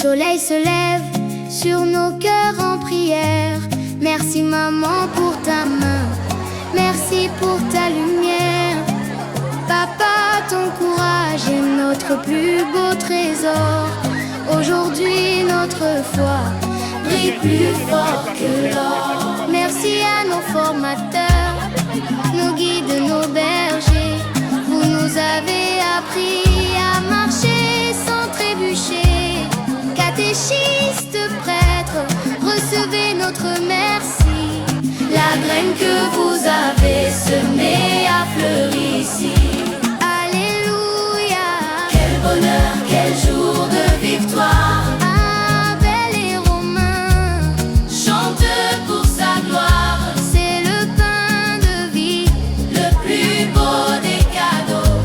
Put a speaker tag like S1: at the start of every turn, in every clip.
S1: soleil se lève sur nos cœurs en prière. Merci maman pour ta main, merci pour ta lumière. Papa, ton courage est notre plus beau trésor. Aujourd'hui notre foi brille plus fort que l'or. Merci à nos formateurs, nos guides, nos bergers. Vous nous avez appris à marcher sans trébucher. Catéchistes, prêtres, recevez notre merci. La graine que vous avez semée a fleuri ici. Alléluia. Quel bonheur, quel jour de victoire. Abel et Romain chantent pour sa gloire. C'est le pain de vie, le plus beau des cadeaux.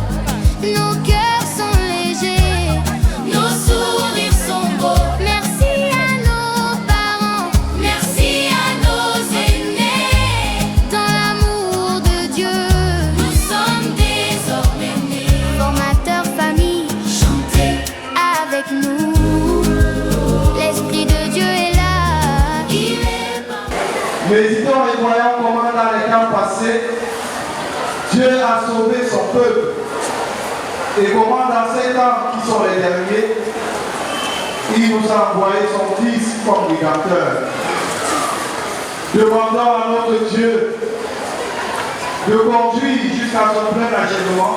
S1: Nos cœurs sont légers, nos sourires sont beaux. Merci à nos parents, merci à nos aînés. Dans l'amour de Dieu, nous sommes désormais nés. Formateurs, famille, chantez avec nous. L'Esprit de Dieu est là, il est partout.
S2: Méditons et voyons comment dans les temps passés, Dieu a sauvé son peuple. Et comment dans ces temps qui sont les derniers, il nous a envoyé son Fils comme rédempteur. Demandons à notre Dieu de conduire jusqu'à son plein achèvement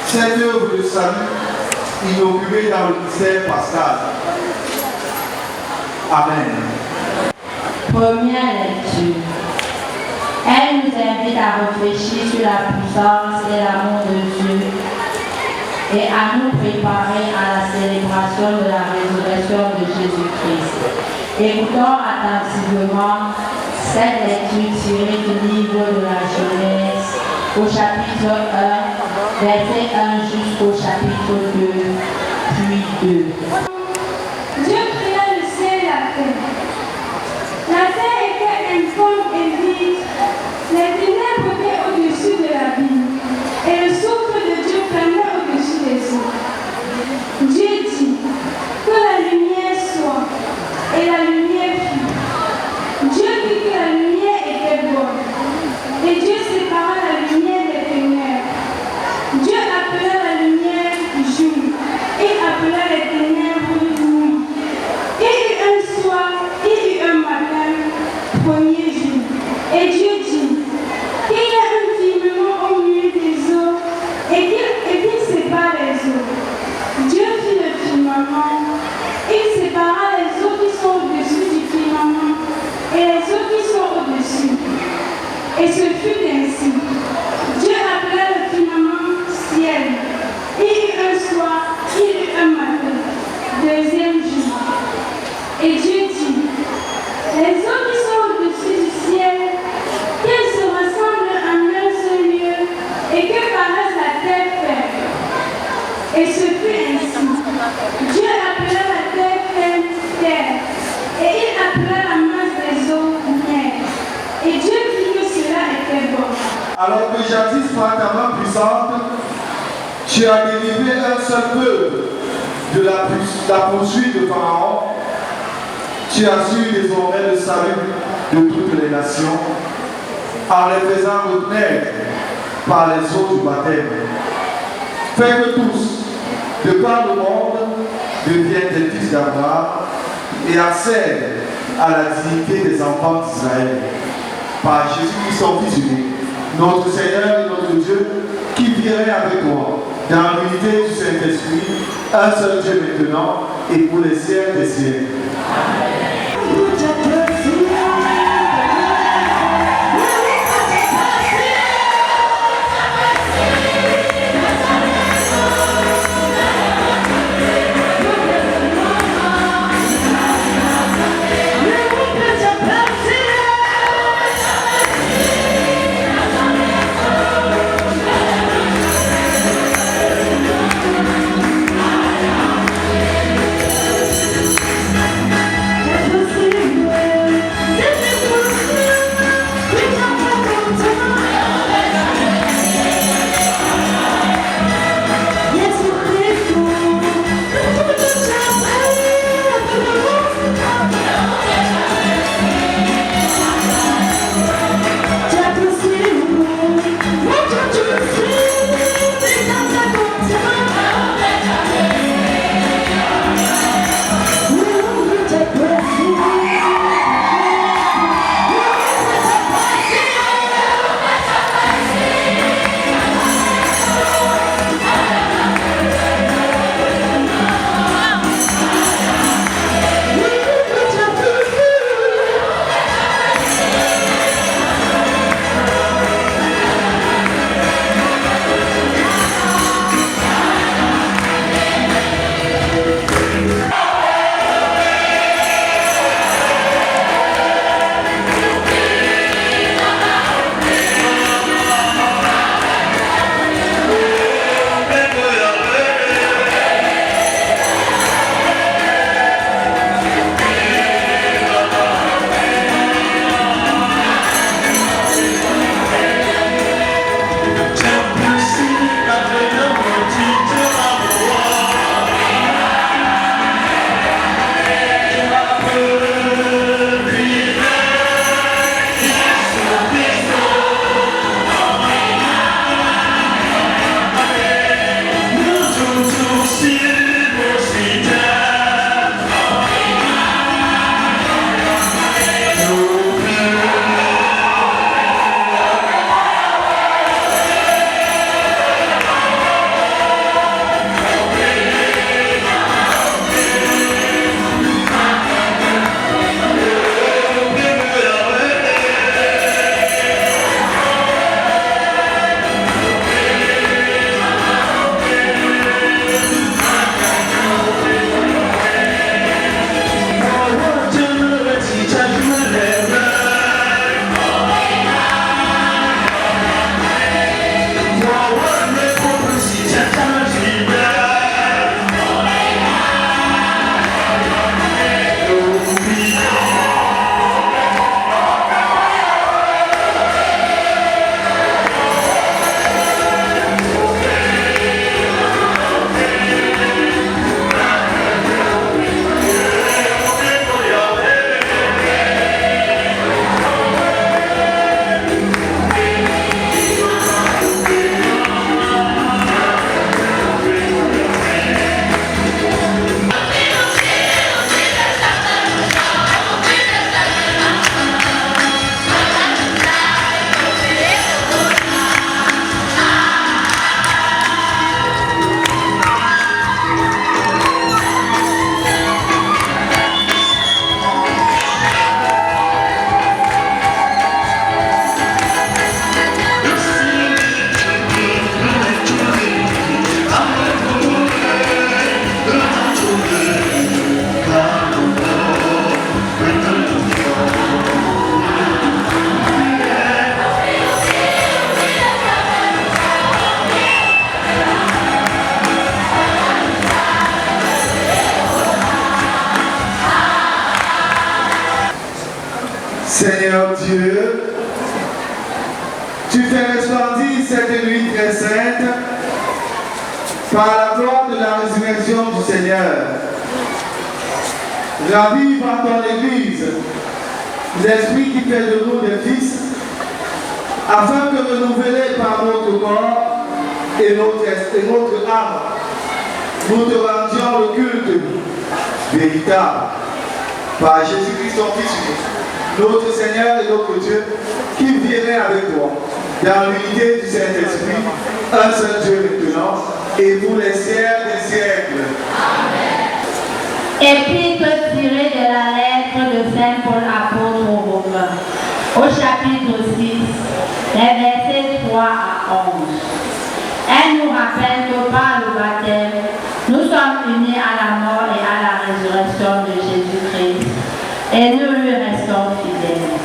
S2: cette œuvre de salut inaugurée dans le mystère pascal. Amen.
S3: Première lecture. Elle nous invite à réfléchir sur la puissance et l'amour de Dieu et à nous préparer à la célébration de la résurrection de Jésus-Christ. Écoutons attentivement cette lecture tirée du livre de la Genèse au chapitre 1, verset 1 jusqu'au chapitre 2, puis 2.
S4: Dieu créa le ciel et la terre. La terre était informe et vide. Les ténèbres étaient au-dessus de la ville, et le souffle de Dieu planait au-dessus des eaux. Dieu dit que la lumière soit, et la lumière fut. Dieu vit que la lumière était bonne, et Dieu sépara la lumière des ténèbres. Dieu appela la lumière jour, et appela les ténèbres nuit. Il y eut un soir, il y eut un matin, premier jour. Et Dieu dit qu'il y ait un firmament au milieu des eaux et qu'il sépare les eaux. Dieu fit le firmament. Il sépara les eaux qui sont au-dessus du firmament et les eaux qui sont au-dessus. Et ce fut ainsi. Dieu appela le firmament ciel. Il y eut un soir, il y eut un matin, deuxième jour. Et Dieu dit, les eaux qui sont au-dessus du ciel, qu'elles se rassemblent en un seul lieu et que paraisse la terre ferme. Et ce fut ainsi. Dieu appela la terre ferme terre, et il appela la masse des eaux mer. Et Dieu vit que cela était bon.
S2: Alors que jadis par ta main puissante, tu as délivré un seul peuple de la poursuite de Pharaon, tu assures désormais le salut de toutes les nations en les faisant reconnaître par les eaux du baptême. Fais que tous, de par le monde, deviennent des fils d'Abraham et accèdent à la dignité des enfants d'Israël. Par Jésus-Christ, son Fils unique, notre Seigneur et notre Dieu, qui viendrait avec toi dans l'unité du Saint-Esprit, un seul Dieu maintenant et pour les siècles des siècles. Amen. Seigneur Dieu, tu fais resplendir cette nuit très sainte par la gloire de la résurrection du Seigneur. Ravive par ton Église l'Esprit qui fait de nous des fils, afin que renouvelés par notre corps et notre âme, nous te rendions le culte véritable par Jésus-Christ ton Fils, notre Seigneur et notre Dieu, qui viendrait avec toi dans l'unité du Saint-Esprit, un seul Dieu maintenant, et pour les siècles des siècles.
S3: Amen. Épître tirée de la lettre de Saint Paul apôtre aux Romains, au chapitre 6, les versets 3 à 11. Elle nous rappelle que par le baptême, nous sommes unis à la mort et à la résurrection de Jésus-Christ, et nous lui restons fidèles.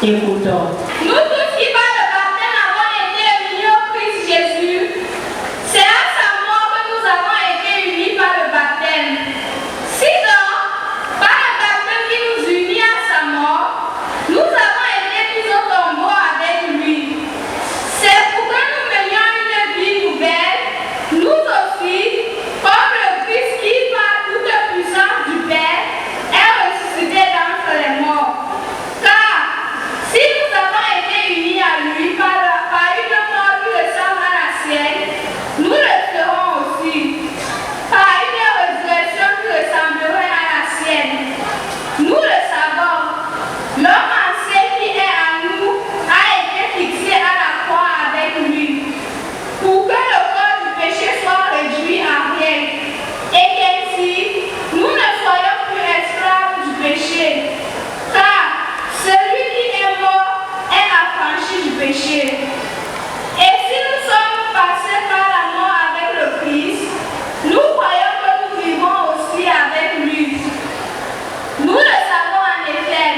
S3: Écoutons.
S4: Nous tous qui par le baptême avons été unis au Christ Jésus, c'est à sa mort que nous avons été unis par le baptême. Si donc, par le baptême qui nous unit à sa mort, nous avons été mis au tombeau avec lui. C'est pour que nous menions une vie nouvelle, nous aussi, comme le Christ qui, par toute puissance du Père, est ressuscité d'entre les morts. Car, si nous avons été unis à lui par une mort qui ressemble à la sienne, nous le serons aussi par une résurrection qui ressemblerait à la sienne. Nous le savons, l'homme ancien qui est à nous a été fixé à la croix avec lui, pour que le corps du péché soit réduit à rien, et qu'ainsi nous ne soyons plus esclaves du péché. Car celui qui est mort est affranchi du péché. Et si nous sommes passés par la mort avec le Christ, nous croyons que nous vivons aussi avec lui. Nous le savons en effet.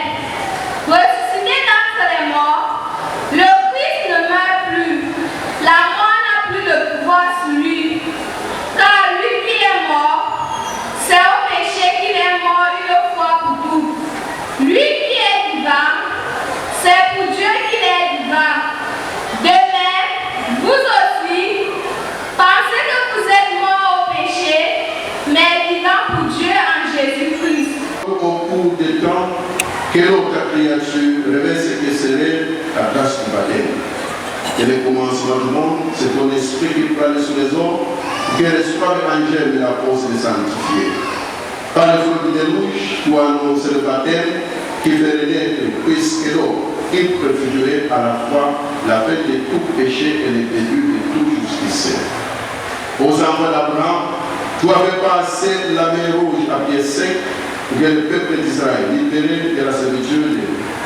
S4: Ressuscité d'entre les morts, le Christ ne meurt plus. La mort n'a plus de pouvoir sur lui. Car lui qui est mort, c'est au péché qu'il est mort une fois pour toutes. Lui qui est vivant, c'est pour Dieu qu'il est vivant. De même, vous aussi, pensez que vous êtes morts au péché, mais vivants pour Dieu en Jésus-Christ.
S5: Au cours du temps, quelle autre créature révèle ce que serait la grâce du baptême? Et le commencement du monde, c'est ton esprit qui prend sur les hommes, qui reçoit l'évangile et la force de sanctifier. Par le feu du déluge, tu annonces le baptême qui fait naître Christ et l'homme, qui préfigurait à la fois la fête de tout péché et le début de tout justice. Aux enfants d'Abraham, tu avais passé la mer rouge à pied sec, pour que le peuple d'Israël, libéré de la servitude,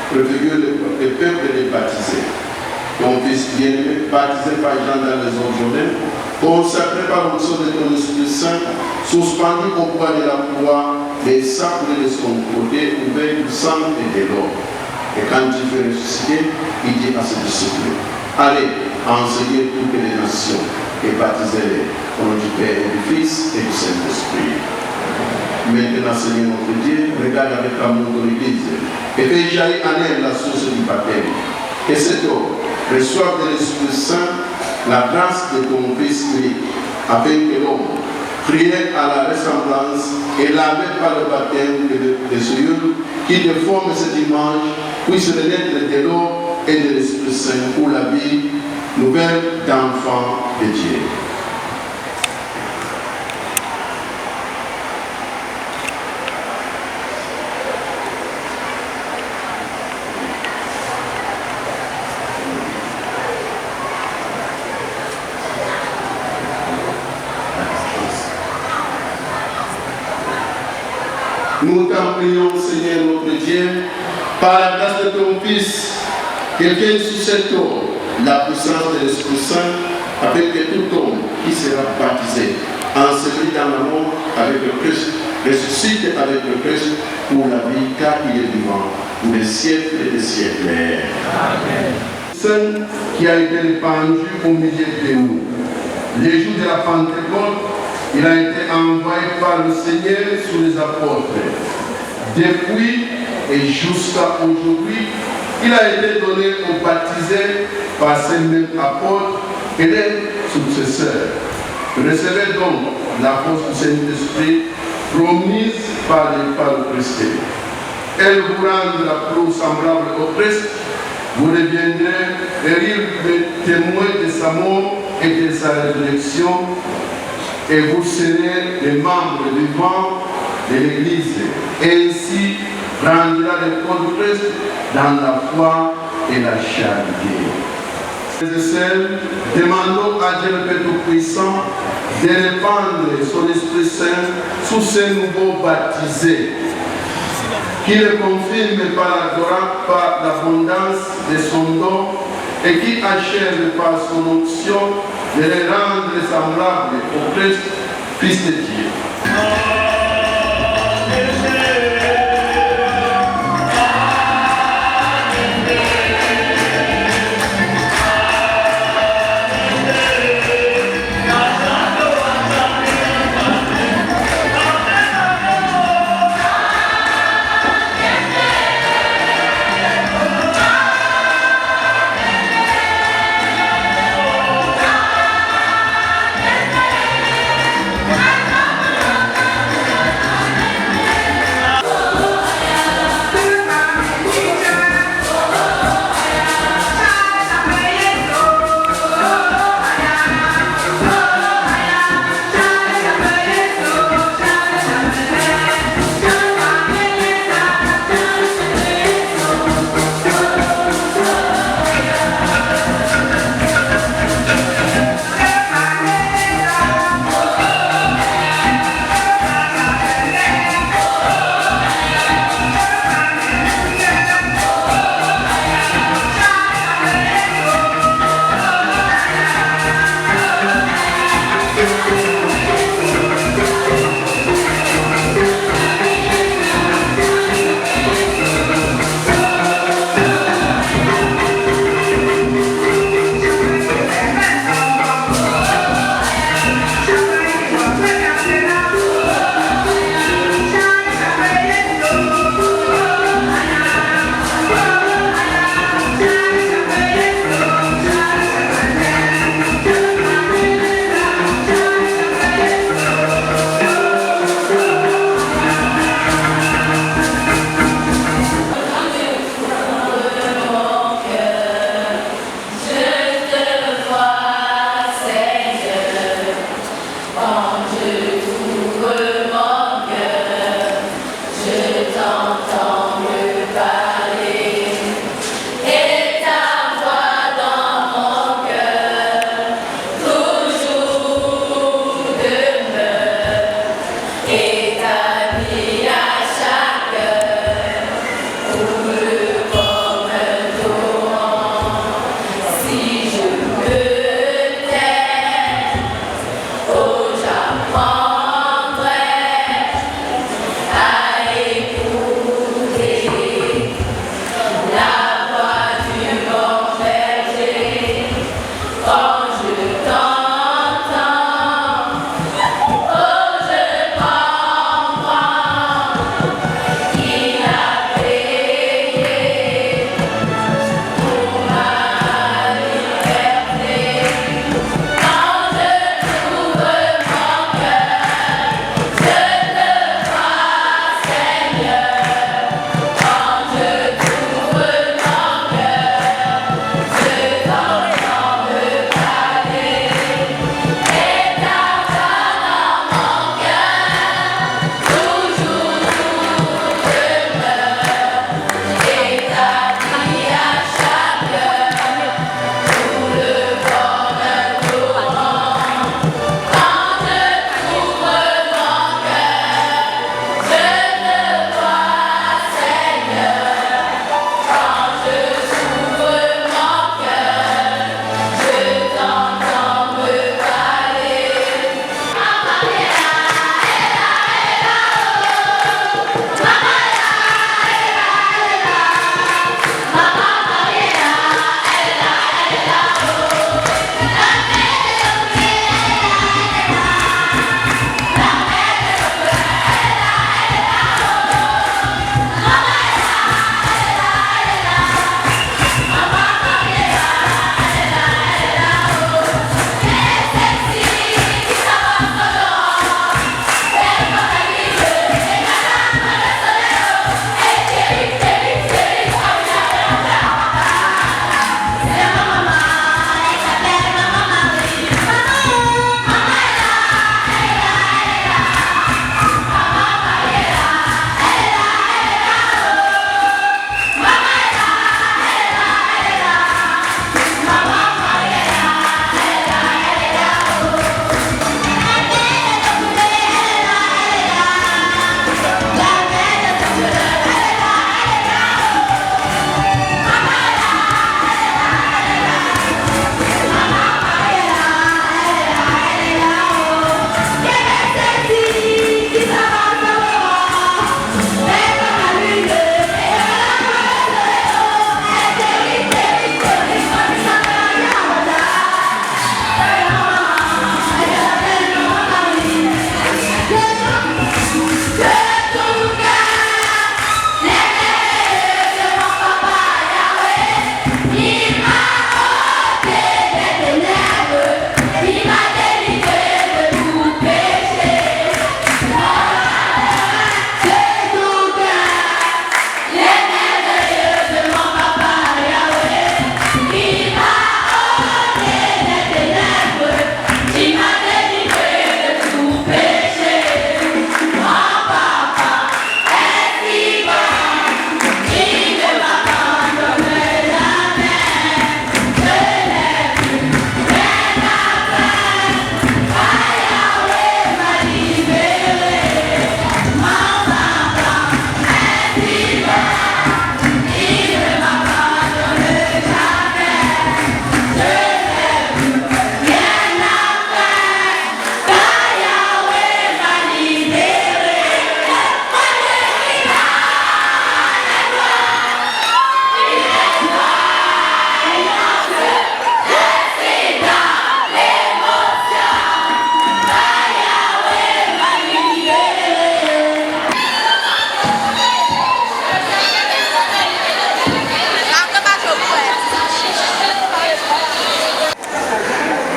S5: préfigure le peuple des baptisés. Ton fils bien-aimé, baptisé par Jean dans les eaux Jourdain, consacré par l'onction de ton Esprit Saint, suspendu au poids de la croix, les sacres de son côté, ouvert du sang et de l'or. Et quand il fut ressuscité, il dit à ses disciples, allez, enseignez toutes les nations et baptisez-les au nom du Père et du Fils et du Saint-Esprit. Maintenant, Seigneur notre Dieu, regarde avec amour ton Église et fais jaillir en elle la source du baptême. Et cet homme reçoive de l'Esprit Saint la grâce de ton Fils unique, afin que l'homme, créé à la ressemblance et lavé par le baptême de Seigneur, qui déforme cette image, puisse renaître de l'eau et de l'Esprit Saint pour la vie nouvelle d'enfant de Dieu. Nous t'en prions, Seigneur notre Dieu, par la grâce de ton Fils, que vienne sur cet homme la puissance de l'Esprit Saint, avec que tout homme qui sera baptisé, enseveli dans l'amour avec le Christ, ressuscite avec le Christ pour la vie, car il est vivant, pour les siècles et des siècles. Amen. Saint qui a été répandu au milieu de nous. Les jours de la Pentecôte, il a été envoyé par le Seigneur sur les apôtres. Depuis et jusqu'à aujourd'hui, qu'il a été donné aux baptisés par ces mêmes apôtres et les successeurs. Recevez donc la force du Saint-Esprit promise par le Christ. Elle vous rendra plus semblable au Christ. Vous deviendrez véritables témoins de sa mort et de sa résurrection, et vous serez les membres vivants de l'Église. Et ainsi rendra le corps du Christ dans la foi et la charité. Frères et sœurs, demandons à Dieu le Père Tout-Puissant de répandre son Esprit Saint sous ces nouveaux baptisés, qui le confirme par l'abondance de son don et qui achève par son onction de les rendre semblables au Christ, Fils de Dieu.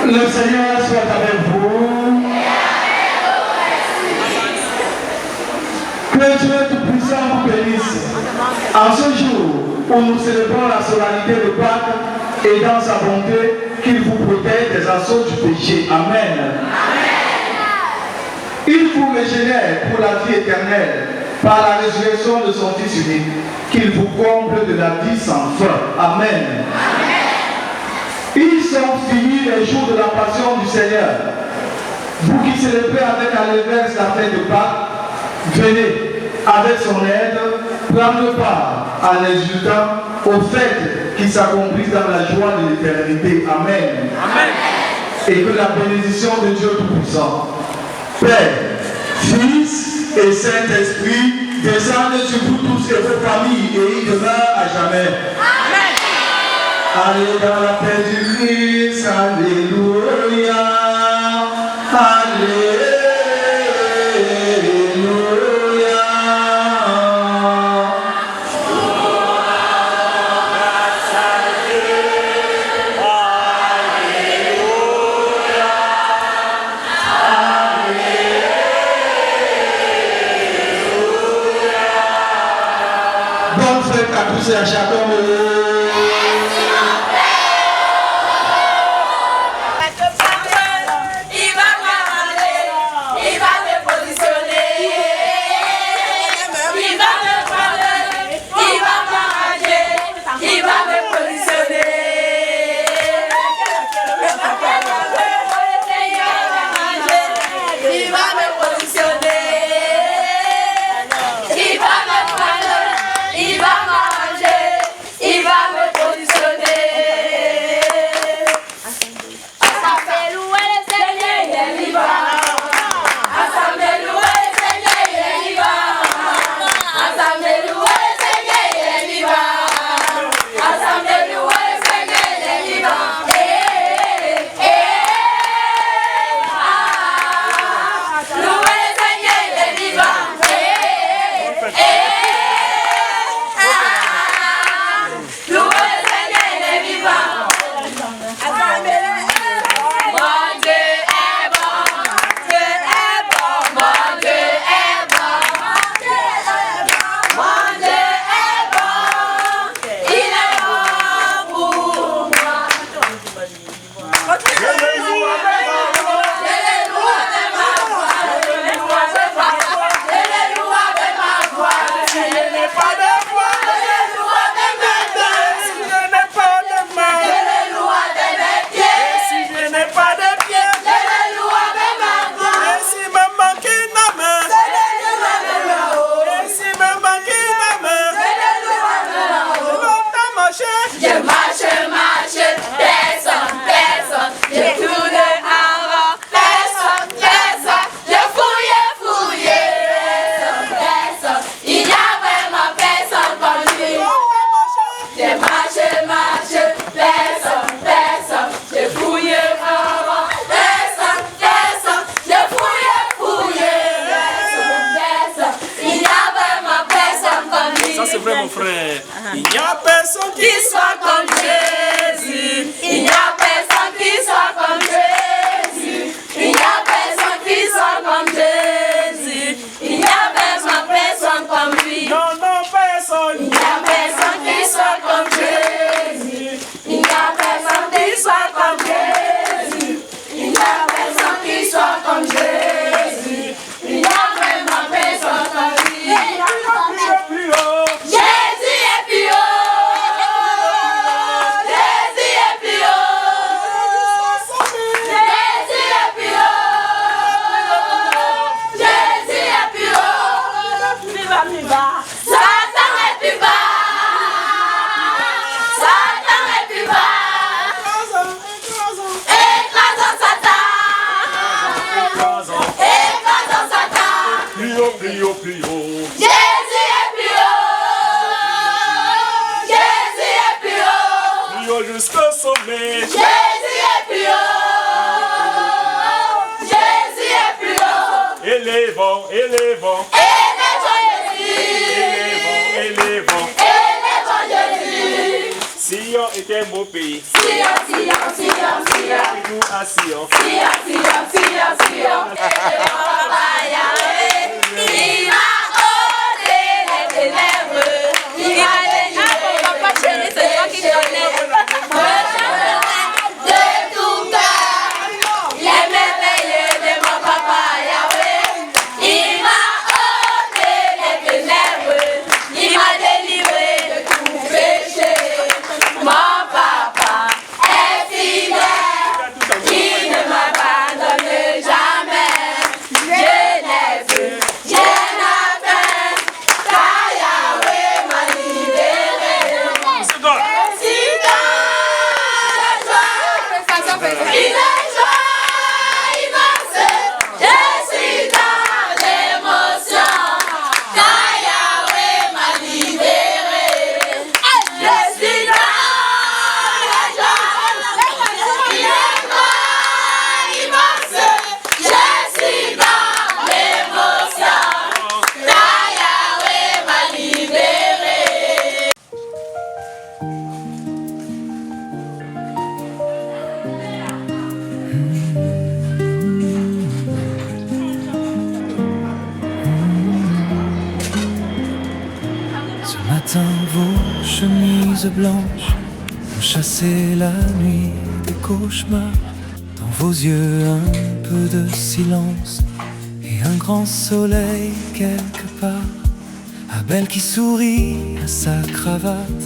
S2: Le Seigneur soit avec vous. Que Dieu Tout-Puissant vous bénisse. En ce jour où nous célébrons la solennité de Pâques et dans sa bonté, qu'il vous protège des assauts du péché. Amen. Il vous régénère pour la vie éternelle par la résurrection de son Fils unique, qu'il vous comble de la vie sans fin. Amen. Ils sont finis les jours de la passion du Seigneur. Vous qui célébrez avec allégresse la fête de Pâques, venez avec son aide prendre part en exultant aux fêtes qui s'accomplissent dans la joie de l'éternité. Amen. Amen. Et que la bénédiction de Dieu Tout-Puissant, Père, Fils et Saint-Esprit descendent sur vous tous et vos familles et y demeurent à jamais. Amen. Allez dans la paix du Christ, alléluia, alléluia. Bonne fête à tous et à chacun.
S6: Il n'y a personne qui soit comme Jésus. Il n'y a personne qui soit comme Jésus. Il n'y a personne qui soit comme Jésus. Il n'y a personne comme lui. Non, non, personne. Il n'y a personne qui soit comme Jésus. Il n'y a personne qui soit comme Jésus. Il n'y a personne qui soit comme Jésus. Il n'y a vraiment personne comme lui. Jusqu'au sommet. Jésus est plus haut. Jésus est plus haut. Élevons, élevons. Élevons Jésus. Élevons, élevons. Élevons Jésus. Si
S7: Sion était un beau pays.
S6: Sion, Sion, Sion, Sion.
S7: Nous à Sion.
S6: Sion, Sion, Sion, Sion. Il m'a ôté les ténèbres. Il m'a délivré. Papa chéri, c'est toi qui connais. Je chanterai de tout cœur les merveilles de mon papa Yahweh. Il m'a ôté les ténèbres. Il m'a délivré de tout péché. Mon papa est fidèle. Il ne m'abandonne jamais. Jeunesse, Jonathan, car Yahweh m'a libéré. C'est dans la joie, il est joie immense. Je suis dans l'émotion, car Yahweh m'a libéré. Je suis dans la joie, il est joie immense. Je suis dans l'émotion, car Yahweh m'a libéré.
S8: Ce matin, vos chemises blanches ont chassé la nuit des cauchemars. Dans vos yeux, un peu de silence et un grand soleil quelque part. Abel qui sourit à sa cravate,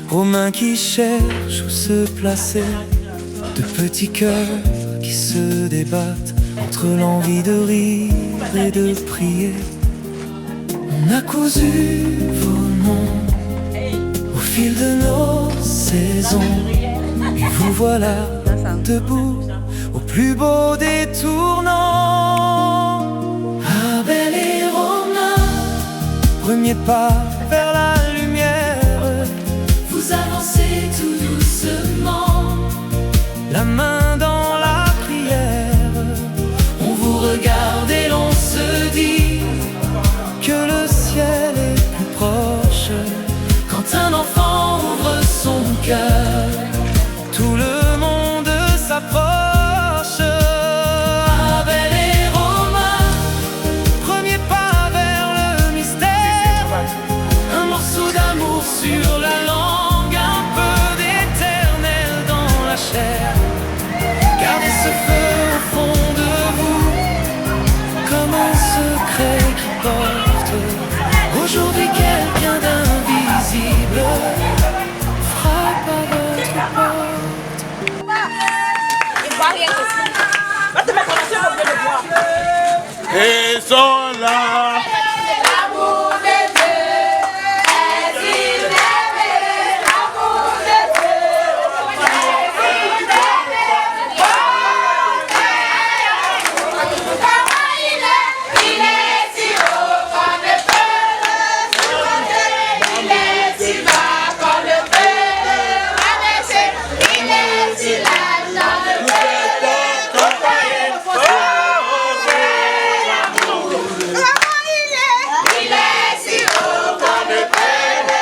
S8: Romain qui cherche où se placer. De petits cœurs qui se débattent entre l'envie de rire et de prier. On a cousu vos noms au fil de nos saisons. Et vous voilà debout au plus beau des tournants. Abel et Romain, premier pas vers la lumière. Vous avancez tout doucement, la main dans la prière. On vous regarde et l'on se dit que le ciel est plus proche. Quand un enfant ouvre son cœur, tout le monde s'approche. Abel et Romain, premier pas vers le mystère. Un morceau d'amour sur la langue, un peu d'éternel dans la chair. Gardez ce feu au fond de vous, comme un secret qui porte aujourd'hui quelqu'un d'invisible frappe à votre porte.
S7: Ils sont là.
S6: L'amour de Dieu est si merveilleux. L'amour de Dieu est si merveilleux. Comment il est si haut qu'on ne peut le surmonter. Il est si bas qu'on ne peut le rabaisser. Il est si large qu'on ne peut le comparer. Il est si haut qu'on ne peut le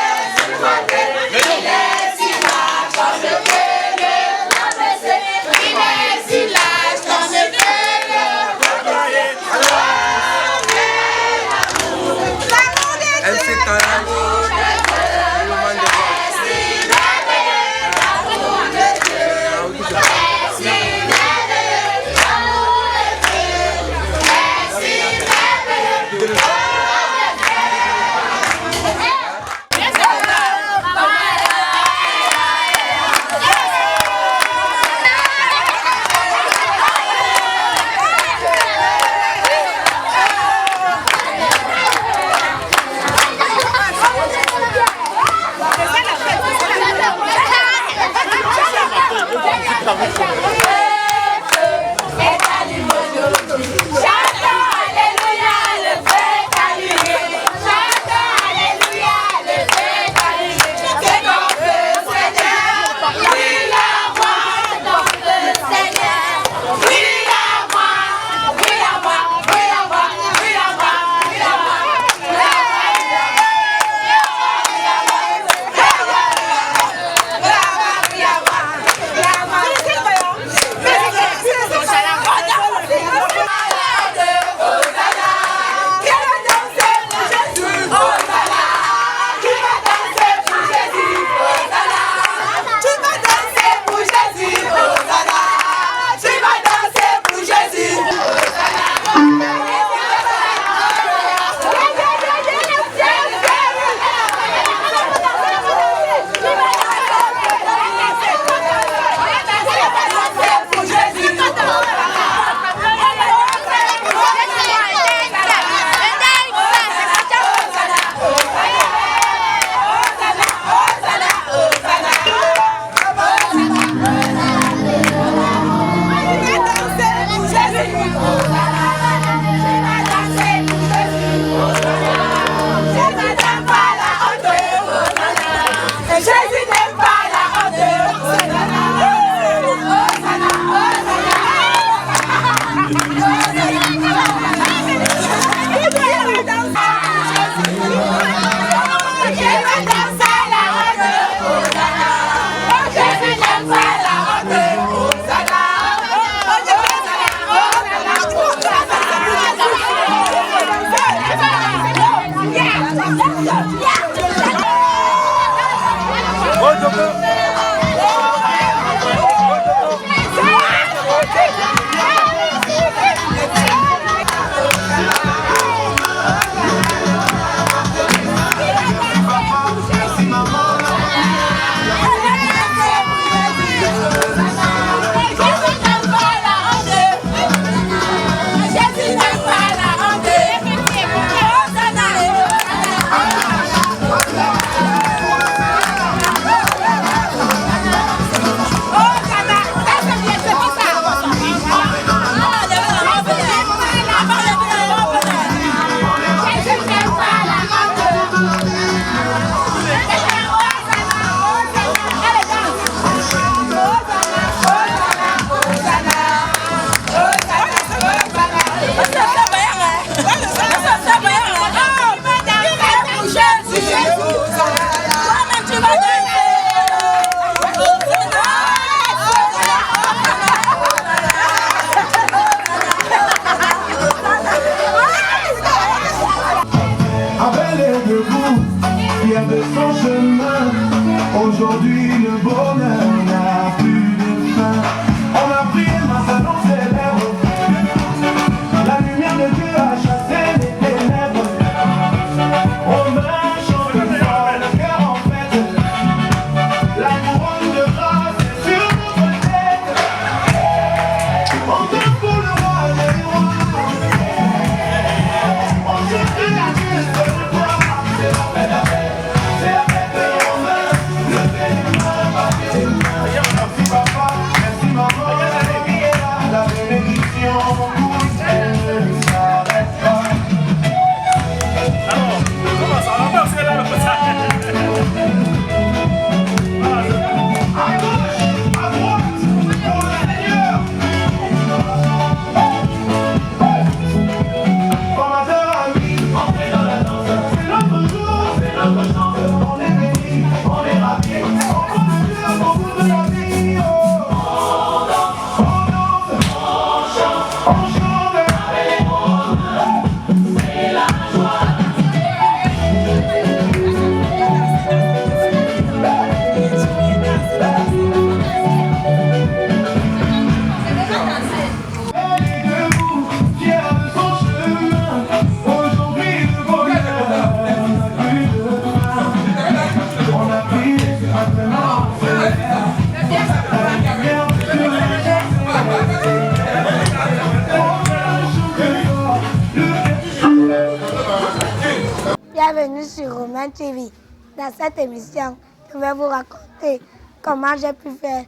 S6: surmonter. Il est si bas qu'on ne peut le rabaisser. Il est si large qu'on ne peut le comparer.
S9: Elle s'est
S2: Aujourd'hui le bonheur n'a plus de fin. On a prié ma salon célèbre. La lumière de Dieu a chassé les ténèbres. On marche en le cœur en fête. La couronne de grâce est sur notre tête. On danse pour le roi des rois. On se crie à Dieu, c'est le roi. C'est la paix, c'est la paix de Romain. Merci papa, merci maman, la bénédiction elle ne s'arrête pas.
S7: Alors, comment ça va pas, c'est là le passage.
S2: À gauche, à droite, pour le Seigneur. Formateur ami, entrez dans la danse. C'est notre jour, c'est notre chance. On est bénis, on est ravis. On bout de la vie, oh. On danse, on chante, avec les mots, c'est la joie. Elle est debout, fière de son chemin. Aujourd'hui le bonheur n'a plus de fin. On a pris maintenant.
S9: Bienvenue sur Romain TV. Dans cette émission, je vais vous raconter comment j'ai pu faire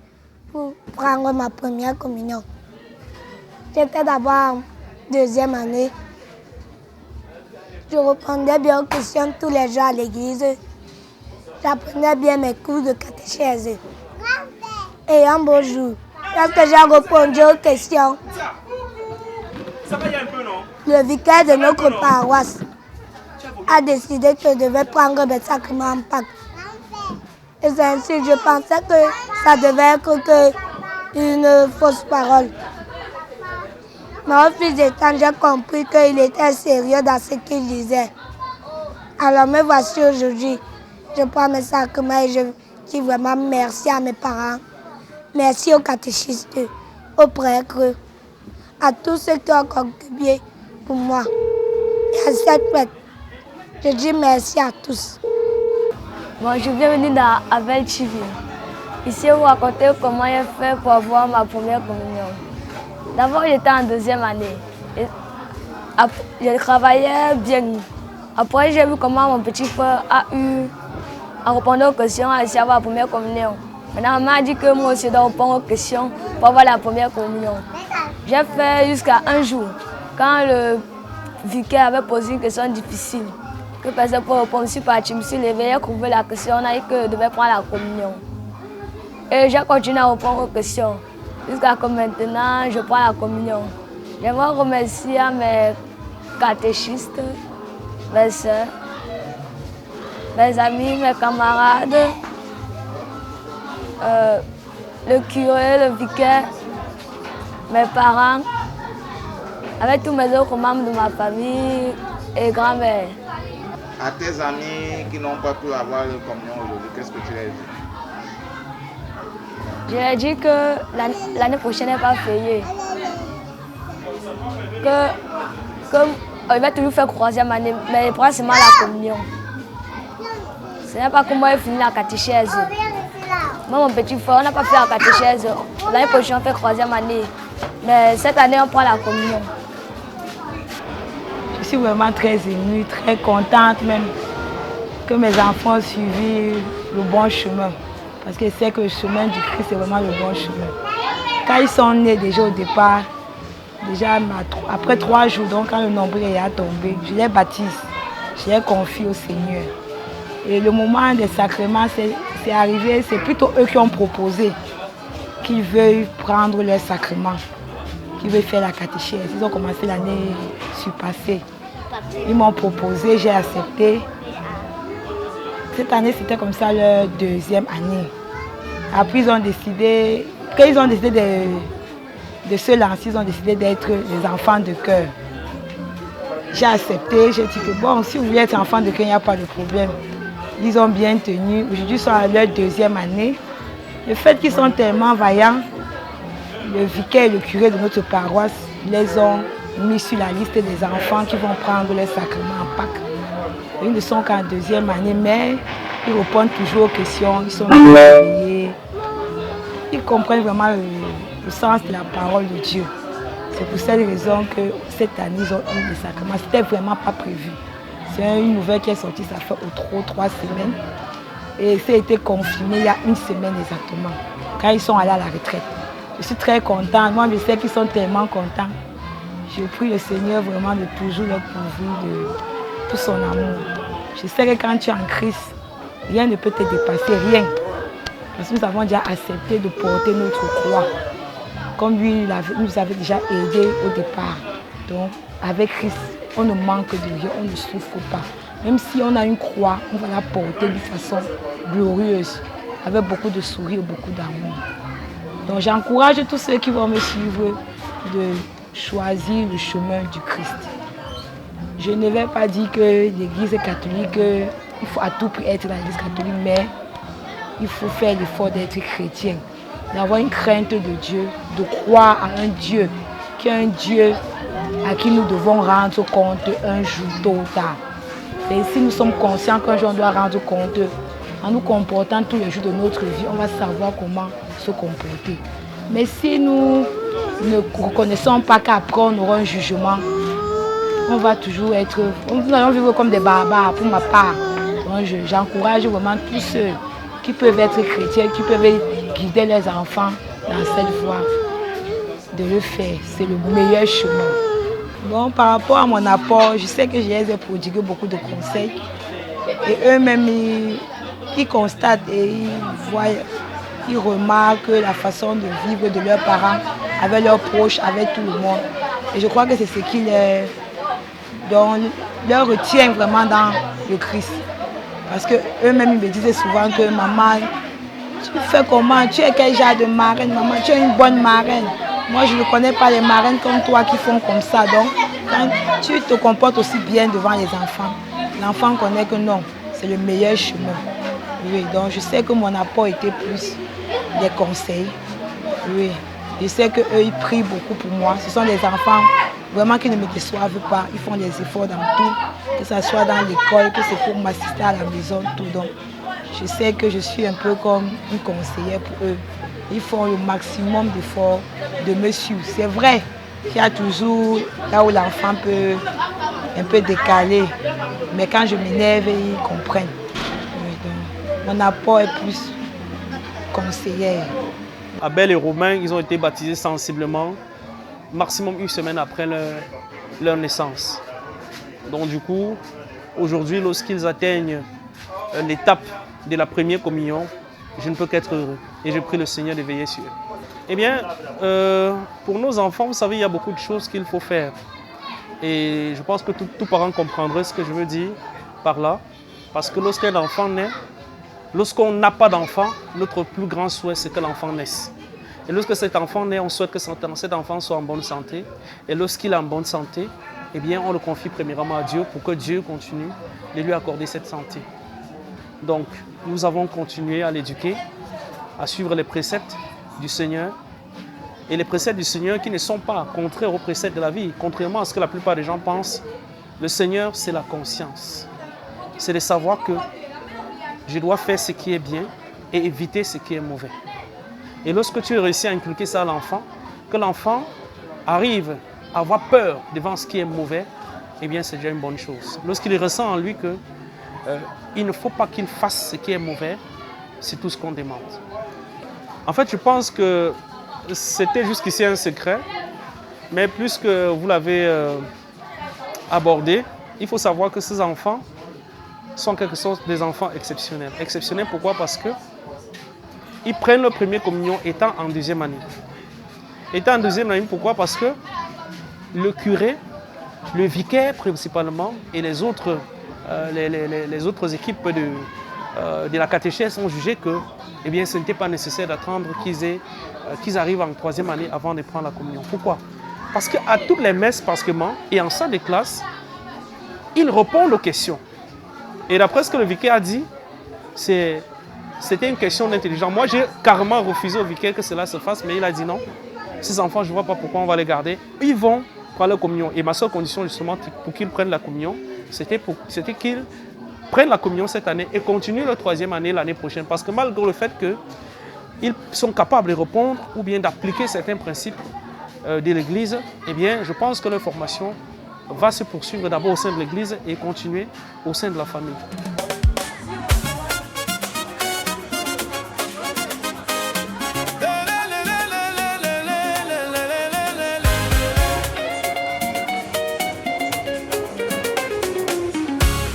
S9: pour prendre ma première communion. J'étais d'abord en deuxième année. Je répondais bien aux questions tous les jours à l'église. J'apprenais bien mes cours de catéchèse. Et un beau jour, lorsque j'ai répondu aux questions,
S7: Ça va y un peu, non?
S9: le vicaire de notre paroisse a décidé que je devais prendre mes sacrements en Pâques. Et c'est ainsi que je pensais que ça devait être une fausse parole. Mais au fil du temps, j'ai compris qu'il était sérieux dans ce qu'il disait. Alors me voici aujourd'hui. Je prends mes sacrements et je dis vraiment merci à mes parents. Merci aux catéchistes, aux prêtres, à tous ceux qui ont contribué pour moi. Et à cette fête, je dis merci à tous.
S10: Bonjour, bienvenue dans Abel TV. Ici, je vais vous raconter comment j'ai fait pour avoir ma première communion. D'abord, j'étais en deuxième année. Et je travaillais bien. Après, j'ai vu comment mon petit frère a eu, en répondant aux questions, a essayé d'avoir la première communion. Maintenant, maman a dit que moi aussi, je dois répondre aux questions pour avoir la première communion. J'ai fait jusqu'à un jour, quand le vicaire avait posé une question difficile. Que personne pour répondre, je suis partie, je me suis levée, j'ai trouvé la question, on a dit que je devais prendre la communion. Et j'ai continué à répondre aux questions. Jusqu'à que maintenant, je prends la communion. J'aimerais remercier mes catéchistes, mes soeurs, mes amis, mes camarades, le curé, le vicaire, mes parents, avec tous mes autres membres de ma famille et grand-mère.
S11: À tes amis qui n'ont pas pu avoir le communion aujourd'hui, qu'est-ce que tu leur dis?
S10: Je lui ai dit que l'année prochaine n'est pas fériée. Il va toujours faire 3e année, mais il prend seulement la communion. Ce n'est pas comment il finit la catéchèse. Moi, mon petit frère, on n'a pas fait la catéchèse. L'année prochaine, on fait 3e année. Mais cette année, on prend la communion.
S11: Je suis vraiment très émue, très contente même que mes enfants ont suivi le bon chemin. Parce que c'est que le chemin du Christ, c'est vraiment le bon chemin. Quand ils sont nés déjà au départ, déjà après 3 jours, donc quand le nombril est tombé, je les baptise, je les confie au Seigneur. Et le moment des sacrements, c'est arrivé, c'est plutôt eux qui ont proposé qu'ils veuillent prendre leur sacrement, qu'ils veuillent faire la catéchèse. Ils ont commencé l'année surpassée. Ils m'ont proposé, j'ai accepté. Cette année, c'était comme ça leur 2e année. Après, ils ont décidé, quand ils ont décidé de se lancer, ils ont décidé d'être les enfants de cœur. J'ai accepté, j'ai dit que bon, si vous voulez être enfant de cœur, il n'y a pas de problème. Ils ont bien tenu. Aujourd'hui, ils sont à leur 2e année. Le fait qu'ils sont tellement vaillants, le vicaire et le curé de notre paroisse les ont mis sur la liste des enfants qui vont prendre leur sacrement en Pâques. Ils ne sont qu'en 2e année, mais ils répondent toujours aux questions, ils sont éveillés. Ils comprennent vraiment le sens de la parole de Dieu. C'est pour cette raison que cette année, ils ont eu le sacrement. Ce n'était vraiment pas prévu. C'est une nouvelle qui est sortie, ça fait au trop 3 semaines. Et ça a été confirmé il y a 1 semaine exactement, quand ils sont allés à la retraite. Je suis très contente. Moi, je sais qu'ils sont tellement contents. Je prie le Seigneur vraiment de toujours leur pourvoir de tout son amour. Je sais que quand tu es en Christ, rien ne peut te dépasser, rien. Parce que nous avons déjà accepté de porter notre croix. Comme lui nous avait déjà aidés au départ. Donc, avec Christ, on ne manque de rien, on ne souffre pas. Même si on a une croix, on va la porter de façon glorieuse, avec beaucoup de sourire, beaucoup d'amour. Donc j'encourage tous ceux qui vont me suivre de choisir le chemin du Christ. Je ne vais pas dire que l'Église catholique, il faut à tout prix être dans l'Église catholique, mais il faut faire l'effort d'être chrétien, d'avoir une crainte de Dieu, de croire à un Dieu, qui est un Dieu à qui nous devons rendre compte un jour tôt ou tard. Et si nous sommes conscients qu'un jour on doit rendre compte, en nous comportant tous les jours de notre vie, on va savoir comment se comporter. Mais si nous ne reconnaissons pas qu'après on aura un jugement, on va toujours être, nous allons vivre comme des barbares pour ma part. J'encourage vraiment tous ceux qui peuvent être chrétiens, qui peuvent guider les enfants dans cette voie, de le faire. C'est le meilleur chemin. Bon, par rapport à mon apport, je sais que je les ai prodigué beaucoup de conseils. Et eux-mêmes, ils constatent et ils voient, ils remarquent la façon de vivre de leurs parents, avec leurs proches, avec tout le monde. Et je crois que c'est ce qui leur retient vraiment dans le Christ. Parce qu'eux-mêmes, ils me disaient souvent que maman, tu fais comment? Tu es quel genre de marraine? Maman, tu es une bonne marraine. Moi, je ne connais pas les marraines comme toi qui font comme ça. Donc, quand tu te comportes aussi bien devant les enfants, l'enfant connaît que non, c'est le meilleur chemin. Oui, donc je sais que mon apport était plus des conseils. Oui, je sais qu'eux, ils prient beaucoup pour moi. Ce sont des enfants vraiment qui ne me déçoivent pas. Ils font des efforts dans tout, que ce soit dans l'école, que c'est pour m'assister à la maison, tout. Donc, je sais que je suis un peu comme une conseillère pour eux. Ils font le maximum d'efforts de me suivre. C'est vrai qu'il y a toujours là où l'enfant peut un peu décaler. Mais quand je m'énerve, ils comprennent. Donc, mon apport est plus conseillère.
S7: Abel et Romain, ils ont été baptisés sensiblement, maximum 1 semaine après leur naissance. Donc du coup, aujourd'hui, lorsqu'ils atteignent l'étape de la première communion, je ne peux qu'être heureux. Et je prie le Seigneur de veiller sur eux. Eh bien, pour nos enfants, vous savez, il y a beaucoup de choses qu'il faut faire. Et je pense que tout parent comprendrait ce que je veux dire par là. Parce que lorsqu'un enfant naît, lorsqu'on n'a pas d'enfant, notre plus grand souhait, c'est que l'enfant naisse. Et lorsque cet enfant naît, on souhaite que cet enfant soit en bonne santé. Et lorsqu'il est en bonne santé, eh bien, on le confie premièrement à Dieu pour que Dieu continue de lui accorder cette santé. Donc, nous avons continué à l'éduquer, à suivre les préceptes du Seigneur et les préceptes du Seigneur qui ne sont pas contraires aux préceptes de la vie. Contrairement à ce que la plupart des gens pensent, le Seigneur, c'est la conscience. C'est de savoir que je dois faire ce qui est bien et éviter ce qui est mauvais. Et lorsque tu réussis à inculquer ça à l'enfant, que l'enfant arrive à avoir peur devant ce qui est mauvais, eh bien c'est déjà une bonne chose. Lorsqu'il ressent en lui que il ne faut pas qu'il fasse ce qui est mauvais, c'est tout ce qu'on demande. En fait, je pense que c'était jusqu'ici un secret, mais plus que vous l'avez abordé, il faut savoir que ces enfants sont en quelque sorte des enfants exceptionnels. Exceptionnels pourquoi? Parce que ils prennent leur première communion étant en deuxième année. Étant en deuxième année, pourquoi? Parce que le curé, le vicaire principalement, et les autres équipes de la catéchèse ont jugé que eh bien, ce n'était pas nécessaire d'attendre qu'ils arrivent en troisième année avant de prendre la communion. Pourquoi? Parce qu'à toutes les messes, pratiquement, et en salle de classe, ils répondent aux questions. Et d'après ce que le vicaire a dit, c'était une question d'intelligence. Moi, j'ai carrément refusé au vicaire que cela se fasse, mais il a dit non. Ces enfants, je ne vois pas pourquoi on va les garder. Ils vont prendre la communion. Et ma seule condition, justement, pour qu'ils prennent la communion, c'était qu'ils prennent la communion cette année et continuent leur troisième année l'année prochaine. Parce que malgré le fait qu'ils sont capables de répondre ou bien d'appliquer certains principes de l'Église, eh bien, je pense que leur formation va se poursuivre d'abord au sein de l'Église et continuer au sein de la famille.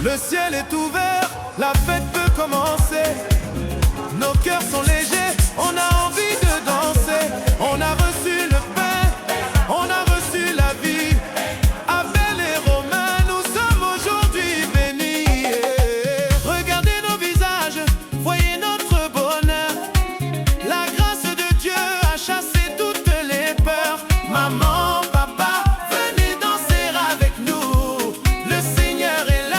S12: Le ciel est ouvert, la fête peut commencer. Nos cœurs sont légers, on a envie de danser. On a reçu le pain, on a reçu la vie. Abel et Romain, nous sommes aujourd'hui bénis. Regardez nos visages, voyez notre bonheur. La grâce de Dieu a chassé toutes les peurs. Maman, papa, venez danser avec nous. Le Seigneur est là.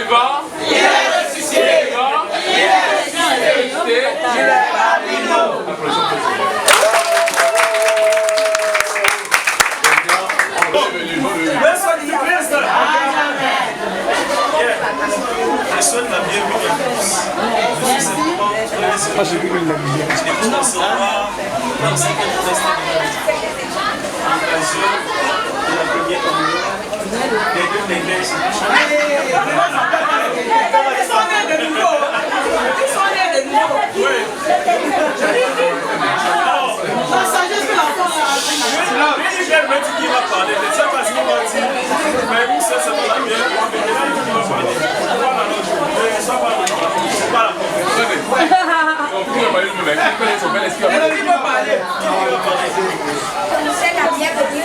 S13: vivant, il est ressuscité, vivant, il est ressuscité, il est parmi nous.
S14: Je souhaite la bienvenue à tous. Je suis simplement très heureux de vous recevoir dans cette fête à l'occasion de la première communion des deux églises. Qui va parler, je ne sais pas ce qu'il va dire, mais vous, c'est pas la bière qui va parler.
S15: C'est la bière de Dieu.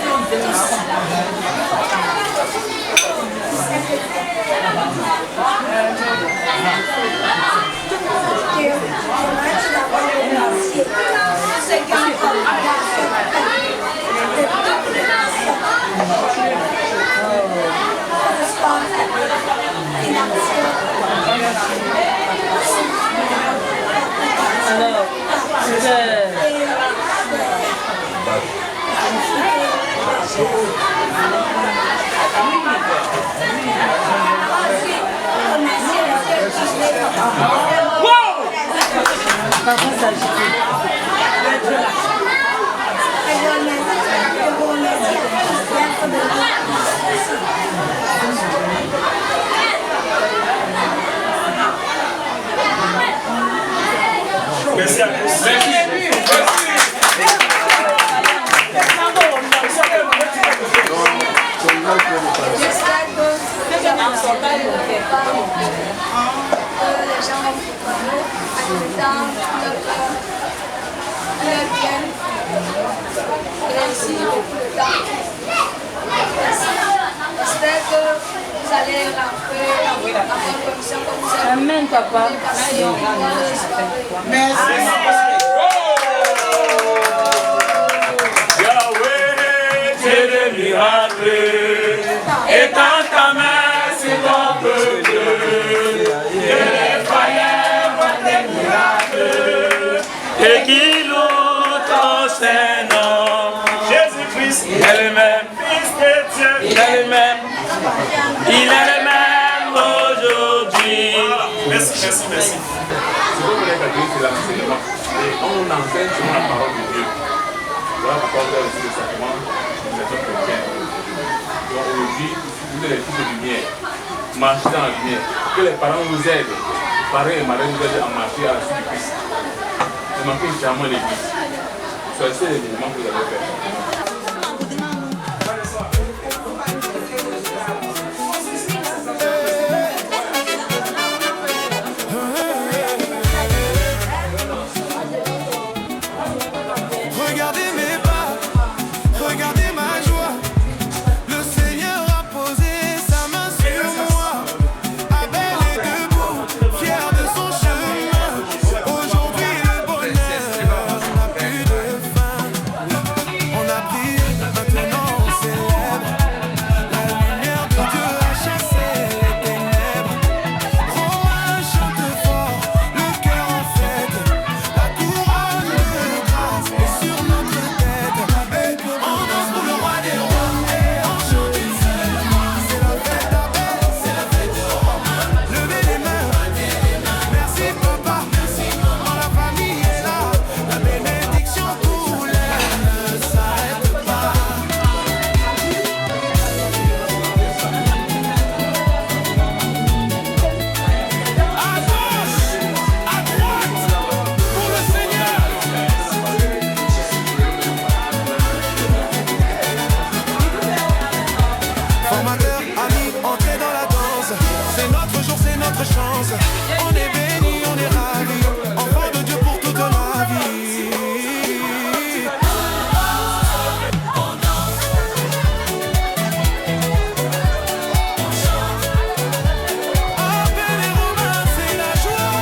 S16: Alors,
S14: Merci à tous.
S15: J'espère que en sortant de quelque part, les gens vont préparer à temps leur bien et ici beaucoup de temps. J'espère que vous allez rentrer en bonne condition comme vous avez.
S16: Amen, papa.
S15: Merci.
S14: Yahweh, Dieu des miracles, étends ta main sur ton peuple, que les croyants voient tes miracles, et qu'ils louent ton Saint-Nom. Jésus-Christ, il est le même, Fils de Dieu, il est le même, il est le même aujourd'hui. Merci, merci, merci.
S13: Ce que vous voulez faire, c'est l'enseignement. Et on enseigne sur la parole de Dieu. Voilà pourquoi vous avez aussi le sacrement de l'Église chrétienne. Donc aujourd'hui, vous êtes les fils de lumière. Marchez dans la lumière. Que les parents vous aident. Parents et marraines vous aident à marcher à la suite du Christ. Ne manquez jamais l'Église. C'est les éléments que vous allez faire.
S12: Regardez mes pas, regardez ma joie. Le Seigneur a posé sa main sur moi. Abel est debout, fier de son chemin. Aujourd'hui le bonheur n'a plus de fin. On a pris, maintenant on célèbre. La lumière de Dieu a chassé les ténèbres. Romain chante fort, le cœur en fête. La couronne de grâce est sur notre tête. Et on danse pour le roi des rois. Et on chante une seule voix. C'est la fête d'Abel, c'est la fête de Romain. Levez les mains, merci papa. Quand la famille est là, la bénédiction coule, elle ne s'arrête pas. À gauche, à droite, pour le Seigneur. Formateur, amis, entrez dans la danse. C'est notre jour, c'est notre chance. On est bénis, on est ravis. Enfants de Dieu pour toute la vie. On danse, on chante. Abel et Romain, c'est la joie.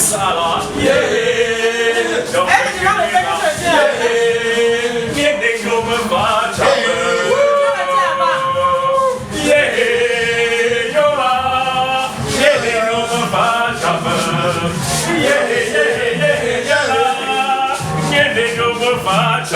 S14: Sala, yeah, don't get the global match. Yeah, you are, get the global match. Yeah, get the global match.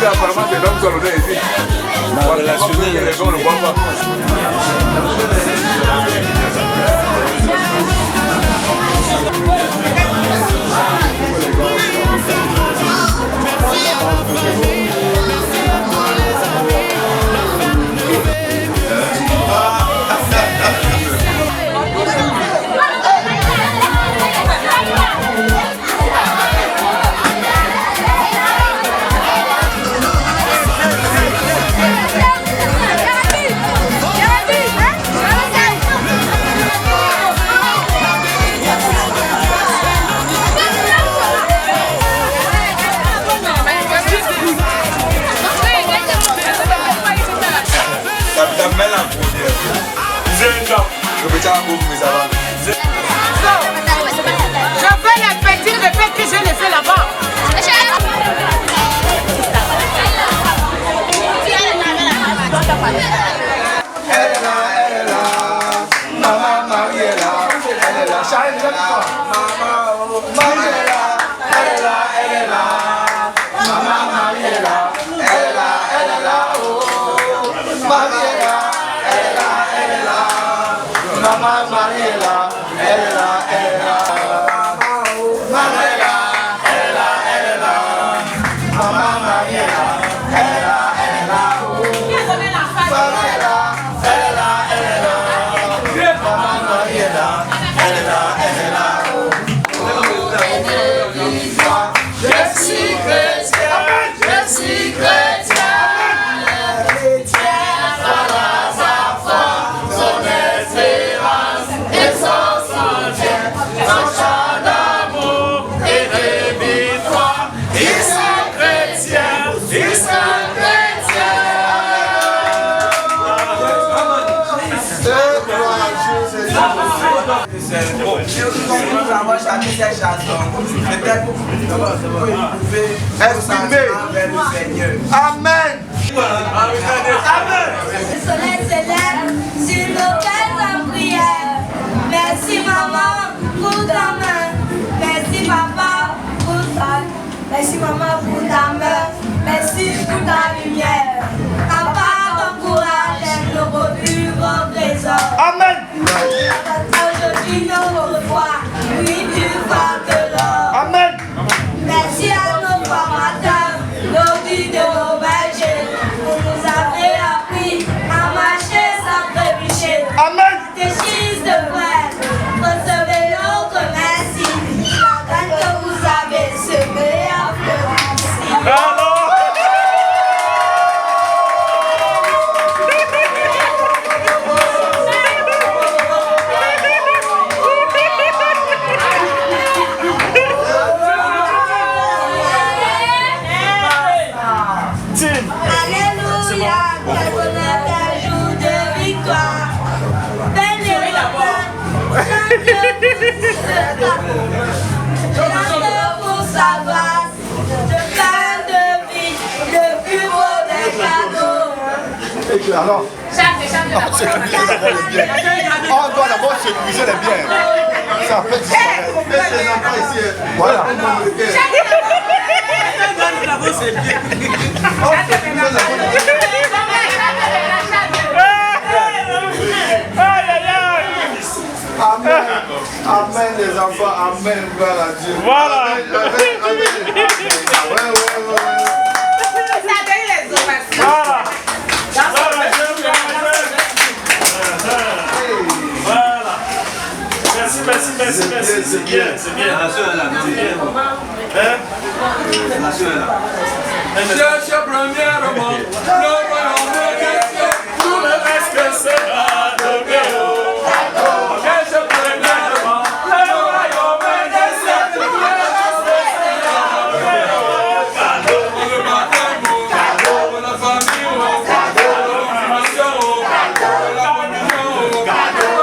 S13: Apparemment, c'est l'homme qu'on a ici. Relationnel, les gens ne voient pas.
S6: Je vais les petits répètes que je les fais là-bas.
S2: Elle est là, Maman Marie est là, elle est là, Maman Marie est là, elle est là, Maman Marie est là, elle est là, oh, Marie est là, elle est là, Maman Marie est là, elle est là, Maman est là, elle est là, Maman Marie est là, elle est là, oh, Maman est là. Je suis chrétien, chrétien, voilà sa foi, son espérance et son soutien, son chant d'amour et de victoire. Ils sont chrétiens, ils sont chrétiens.
S16: Bon, nous avons chanté ces chansons. Peut-être que vous pouvez exprimer vers le Seigneur.
S2: Amen.
S16: Amen.
S17: Le soleil se lève sur nos cœurs en prière. Merci maman pour ta main. Merci papa pour ta. Merci maman pour ta main. Merci pour ta lumière. Papa t'encourage nos plus grands trésors.
S2: Amen.
S17: Aujourd'hui nos foi, lui du phare de l'or.
S2: Amen.
S17: Merci à nos formateurs, nos guides et nos bergers. Vous nous avez appris à marcher sans trébucher.
S2: Amen.
S17: Catéchisme de frères, recevez notre merci. La graine que vous avez semée a fleuri. Alléluia, quel bonheur, quel jour de victoire. Béni le chante pour sa grâce, de pain de vie, le plus beau des cadeaux.
S2: Alors, on doit d'abord sécuriser les biens. Ça fait les enfants ici. Voilà. Amen. Amen les enfants. Amen. Voilà Dieu. Voilà. Amen. Voilà.
S14: Voilà. Merci. C'est bien.
S12: Cherche premièrement le royaume de Dieu, tout le
S14: te sera donné au cadeau. Cherche premièrement le royaume des cieux, tout le reste sera donné au cadeau. Pour le baptême, cadeau. Pour la famille, cadeau. Pour la mission, cadeau. Pour la communion, cadeau.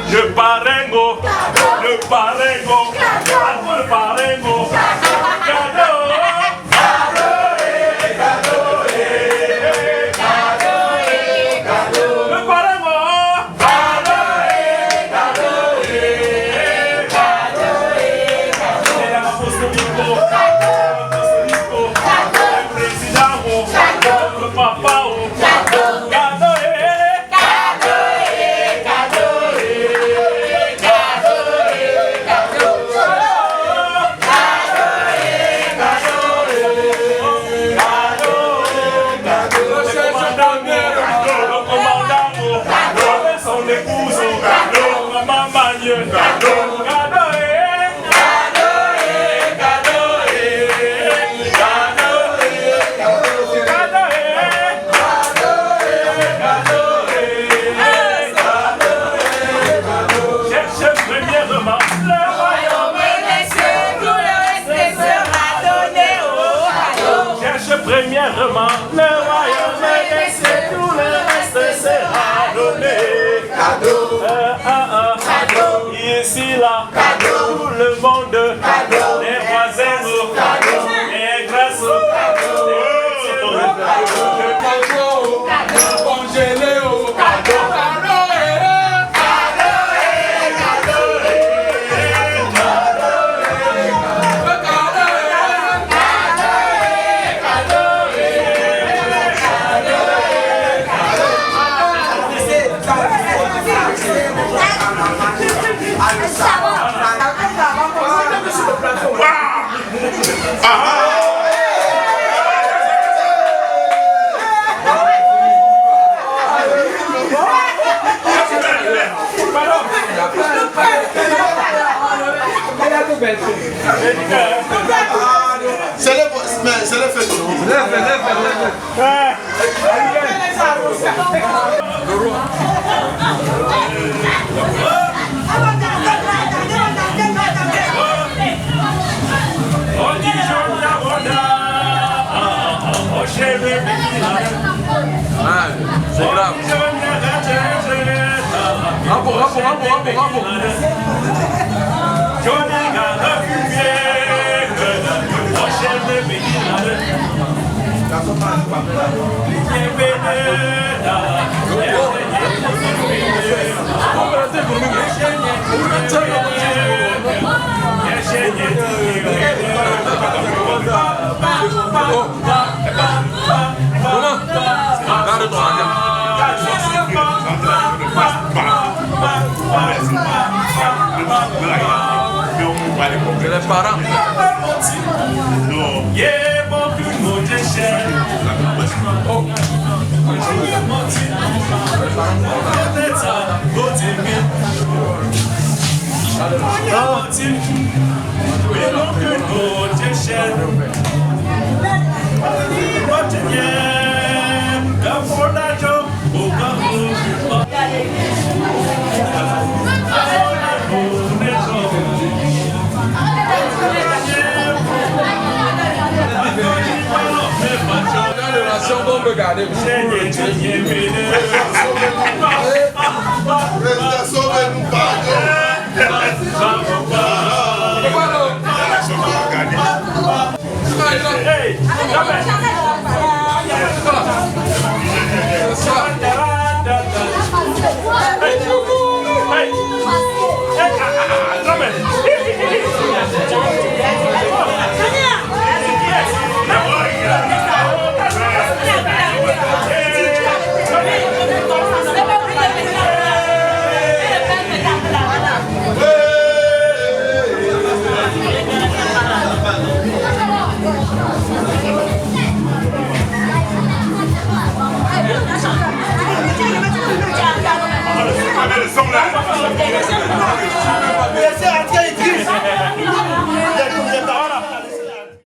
S14: Le parengo, le parengo, le parengo, cadeau, le parengo, le président, le papa, premièrement le royaume des cieux, tout le reste sera donné. Cadeau, cadeau, ici là, cadeau, tout le monde, cadeau, les voisins, cadeau, les grâces, cadeau, le cadeau, cadeau, congélé, cadeau,
S5: C'est le fait.
S14: C'est grave. Bravo.
S18: Les parents.
S14: On peut garder vous. le son là.